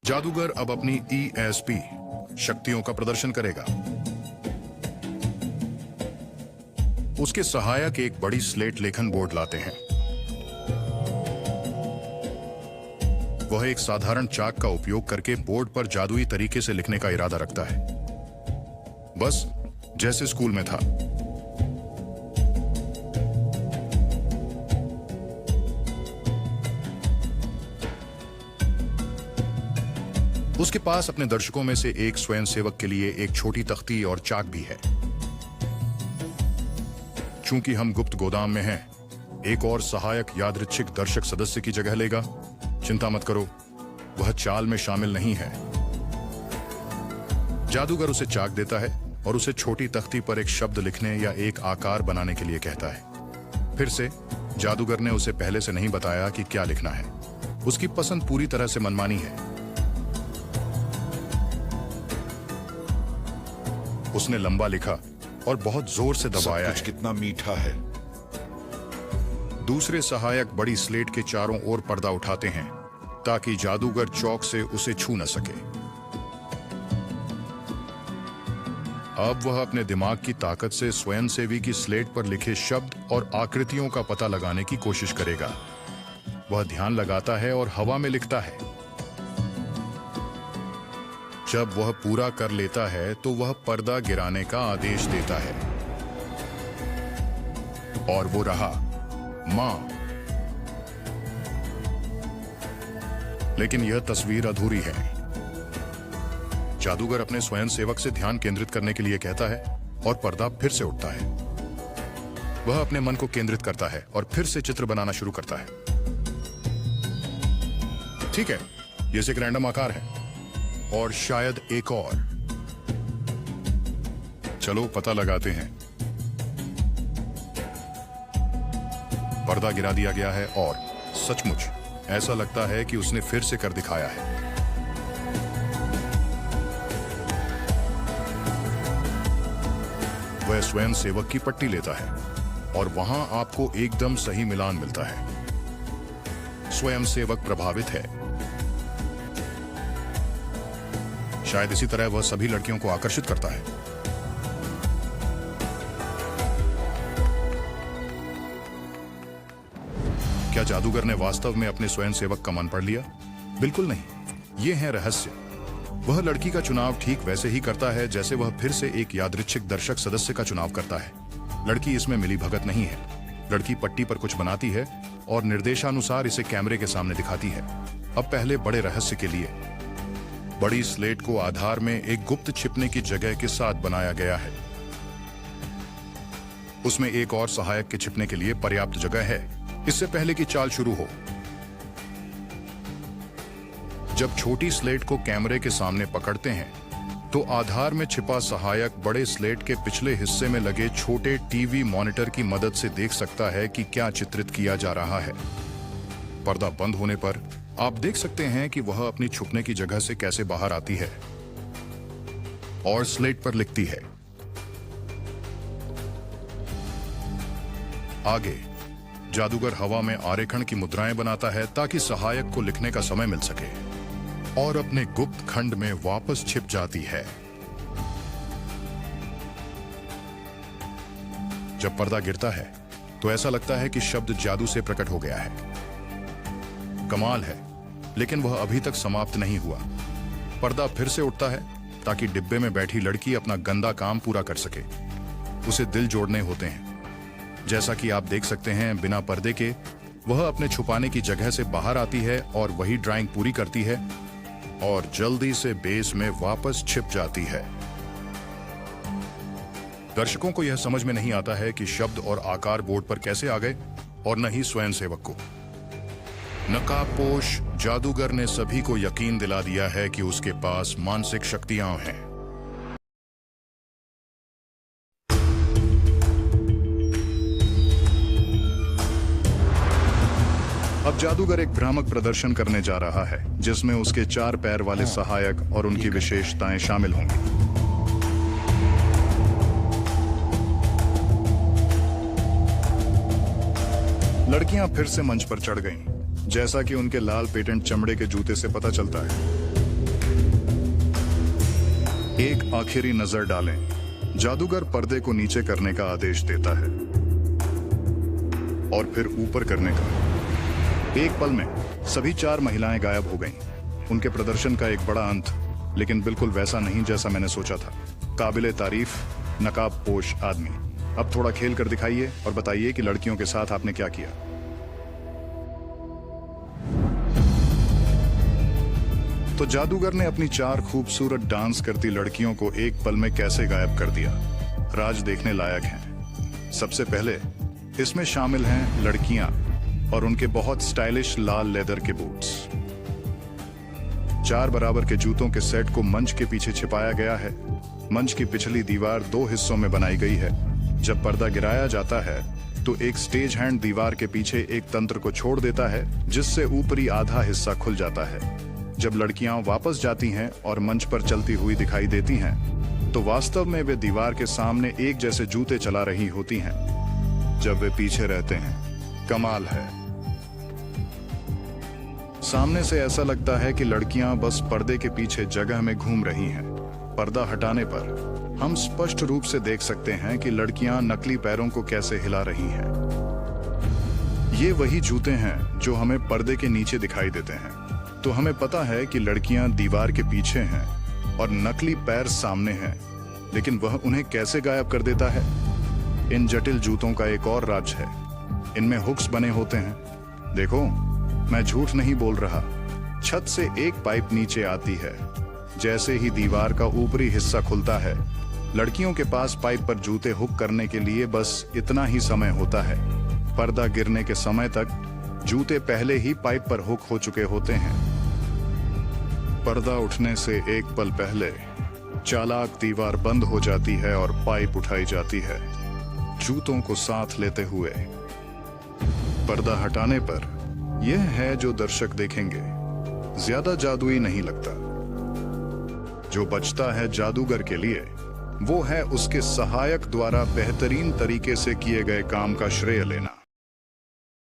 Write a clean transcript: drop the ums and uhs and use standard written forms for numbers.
जादूगर अब अपनी ESP शक्तियों का प्रदर्शन करेगा। उसके सहायक एक बड़ी स्लेट लेखन बोर्ड लाते हैं। वह एक साधारण चाक का उपयोग करके बोर्ड पर जादुई तरीके से लिखने का इरादा रखता है, बस जैसे स्कूल में था। उसके पास अपने दर्शकों में से एक स्वयंसेवक के लिए एक छोटी तख्ती और चाक भी है। चूंकि हम गुप्त गोदाम में हैं, एक और सहायक यादृच्छिक दर्शक सदस्य की जगह लेगा। चिंता मत करो, वह चाल में शामिल नहीं है। जादूगर उसे चाक देता है और उसे छोटी तख्ती पर एक शब्द लिखने या एक आकार बनाने के लिए कहता है। फिर से जादूगर ने उसे पहले से नहीं बताया कि क्या लिखना है। उसकी पसंद पूरी तरह से मनमानी है। उसने लंबा लिखा और बहुत जोर से दबाया सब कुछ कितना मीठा है। दूसरे सहायक बड़ी स्लेट के चारों ओर पर्दा उठाते हैं ताकि जादूगर चौक से उसे छू न सके। अब वह अपने दिमाग की ताकत से स्वयंसेवी की स्लेट पर लिखे शब्द और आकृतियों का पता लगाने की कोशिश करेगा। वह ध्यान लगाता है और हवा में लिखता है। जब वह पूरा कर लेता है तो वह पर्दा गिराने का आदेश देता है और वो रहा मां। लेकिन यह तस्वीर अधूरी है। जादूगर अपने स्वयंसेवक से ध्यान केंद्रित करने के लिए कहता है और पर्दा फिर से उठता है। वह अपने मन को केंद्रित करता है और फिर से चित्र बनाना शुरू करता है। ठीक है, यह एक रैंडम आकार है और शायद एक और। चलो पता लगाते हैं। पर्दा गिरा दिया गया है और सचमुच ऐसा लगता है कि उसने फिर से कर दिखाया है। वह स्वयं सेवक की पट्टी लेता है और वहां आपको एकदम सही मिलान मिलता है। स्वयं सेवक प्रभावित है। शायद इसी तरह वह सभी लड़कियों को आकर्षित करता है। क्या जादूगर ने वास्तव में अपने स्वयंसेवक का मन पढ़ लिया? बिल्कुल नहीं। ये है रहस्य। वह लड़की का चुनाव ठीक वैसे ही करता है जैसे वह फिर से एक यादृच्छिक दर्शक सदस्य का चुनाव करता है। लड़की इसमें मिलीभगत नहीं है। लड़की पट्टी पर कुछ बनाती है और निर्देशानुसार इसे कैमरे के सामने दिखाती है। अब पहले बड़े रहस्य के लिए। बड़ी स्लेट को आधार में एक गुप्त छिपने की जगह के साथ बनाया गया है। उसमें एक और सहायक के छिपने के लिए पर्याप्त जगह है। इससे पहले कि चाल शुरू हो, जब छोटी स्लेट को कैमरे के सामने पकड़ते हैं तो आधार में छिपा सहायक बड़े स्लेट के पिछले हिस्से में लगे छोटे टीवी मॉनिटर की मदद से देख सकता है कि क्या चित्रित किया जा रहा है। पर्दा बंद होने पर आप देख सकते हैं कि वह अपनी छुपने की जगह से कैसे बाहर आती है और स्लेट पर लिखती है। आगे जादूगर हवा में आरेखण की मुद्राएं बनाता है ताकि सहायक को लिखने का समय मिल सके और अपने गुप्त खंड में वापस छिप जाती है। जब पर्दा गिरता है तो ऐसा लगता है कि शब्द जादू से प्रकट हो गया है। कमाल है, लेकिन वह अभी तक समाप्त नहीं हुआ। पर्दा फिर से उठता है ताकि डिब्बे में बैठी लड़की अपना गंदा काम पूरा कर सके। उसे दिल जोड़ने होते हैं। जैसा कि आप देख सकते हैं, बिना पर्दे के वह अपने छुपाने की जगह से बाहर आती है और वही ड्राइंग पूरी करती है और जल्दी से बेस में वापस छिप जाती है। दर्शकों को यह समझ में नहीं आता है कि शब्द और आकार बोर्ड पर कैसे आ गए और न ही स्वयंसेवक को। नकाबपोश जादूगर ने सभी को यकीन दिला दिया है कि उसके पास मानसिक शक्तियां हैं। अब जादूगर एक भ्रामक प्रदर्शन करने जा रहा है जिसमें उसके 4 पैर वाले सहायक और उनकी विशेषताएं शामिल होंगी। लड़कियां फिर से मंच पर चढ़ गईं, जैसा कि उनके लाल पेटेंट चमड़े के जूते से पता चलता है। एक आखिरी नजर डालें। जादूगर पर्दे को नीचे करने का आदेश देता है और फिर ऊपर करने का। एक पल में सभी 4 महिलाएं गायब हो गईं। उनके प्रदर्शन का एक बड़ा अंत, लेकिन बिल्कुल वैसा नहीं जैसा मैंने सोचा था। काबिले तारीफ नकाब पोश आदमी। अब थोड़ा खेल कर दिखाइए और बताइए कि लड़कियों के साथ आपने क्या किया। तो जादूगर ने अपनी 4 खूबसूरत डांस करती लड़कियों को एक पल में कैसे गायब कर दिया, राज देखने लायक हैं। सबसे पहले इसमें शामिल हैं लड़कियां और उनके बहुत स्टाइलिश लाल लेदर के बूट्स। 4 बराबर के जूतों के सेट को मंच के पीछे छिपाया गया है। मंच की पिछली दीवार 2 हिस्सों में बनाई गई है। जब पर्दा गिराया जाता है तो एक स्टेज हैंड दीवार के पीछे एक तंत्र को छोड़ देता है, जिससे ऊपरी आधा हिस्सा खुल जाता है। जब लड़कियां वापस जाती हैं और मंच पर चलती हुई दिखाई देती हैं, तो वास्तव में वे दीवार के सामने एक जैसे जूते चला रही होती हैं। जब वे पीछे रहते हैं, कमाल है। सामने से ऐसा लगता है कि लड़कियां बस पर्दे के पीछे जगह में घूम रही हैं। पर्दा हटाने पर हम स्पष्ट रूप से देख सकते हैं कि लड़कियां नकली पैरों को कैसे हिला रही हैं। ये वही जूते हैं जो हमें पर्दे के नीचे दिखाई देते हैं। तो हमें पता है कि लड़कियां दीवार के पीछे हैं और नकली पैर सामने हैं, लेकिन वह उन्हें कैसे गायब कर देता है? इन जटिल जूतों का एक और राज है। इनमें हुक्स बने होते हैं। देखो, मैं झूठ नहीं बोल रहा। छत से एक पाइप नीचे आती है। जैसे ही दीवार का ऊपरी हिस्सा खुलता है, लड़कियों के पास पाइप पर जूते हुक करने के लिए बस इतना ही समय होता है। पर्दा गिरने के समय तक जूते पहले ही पाइप पर हुक हो चुके होते हैं। पर्दा उठने से एक पल पहले चालाक दीवार बंद हो जाती है और पाइप उठाई जाती है, जूतों को साथ लेते हुए। पर्दा हटाने पर यह है जो दर्शक देखेंगे। ज्यादा जादुई नहीं लगता। जो बचता है जादूगर के लिए, वो है उसके सहायक द्वारा बेहतरीन तरीके से किए गए काम का श्रेय लेना।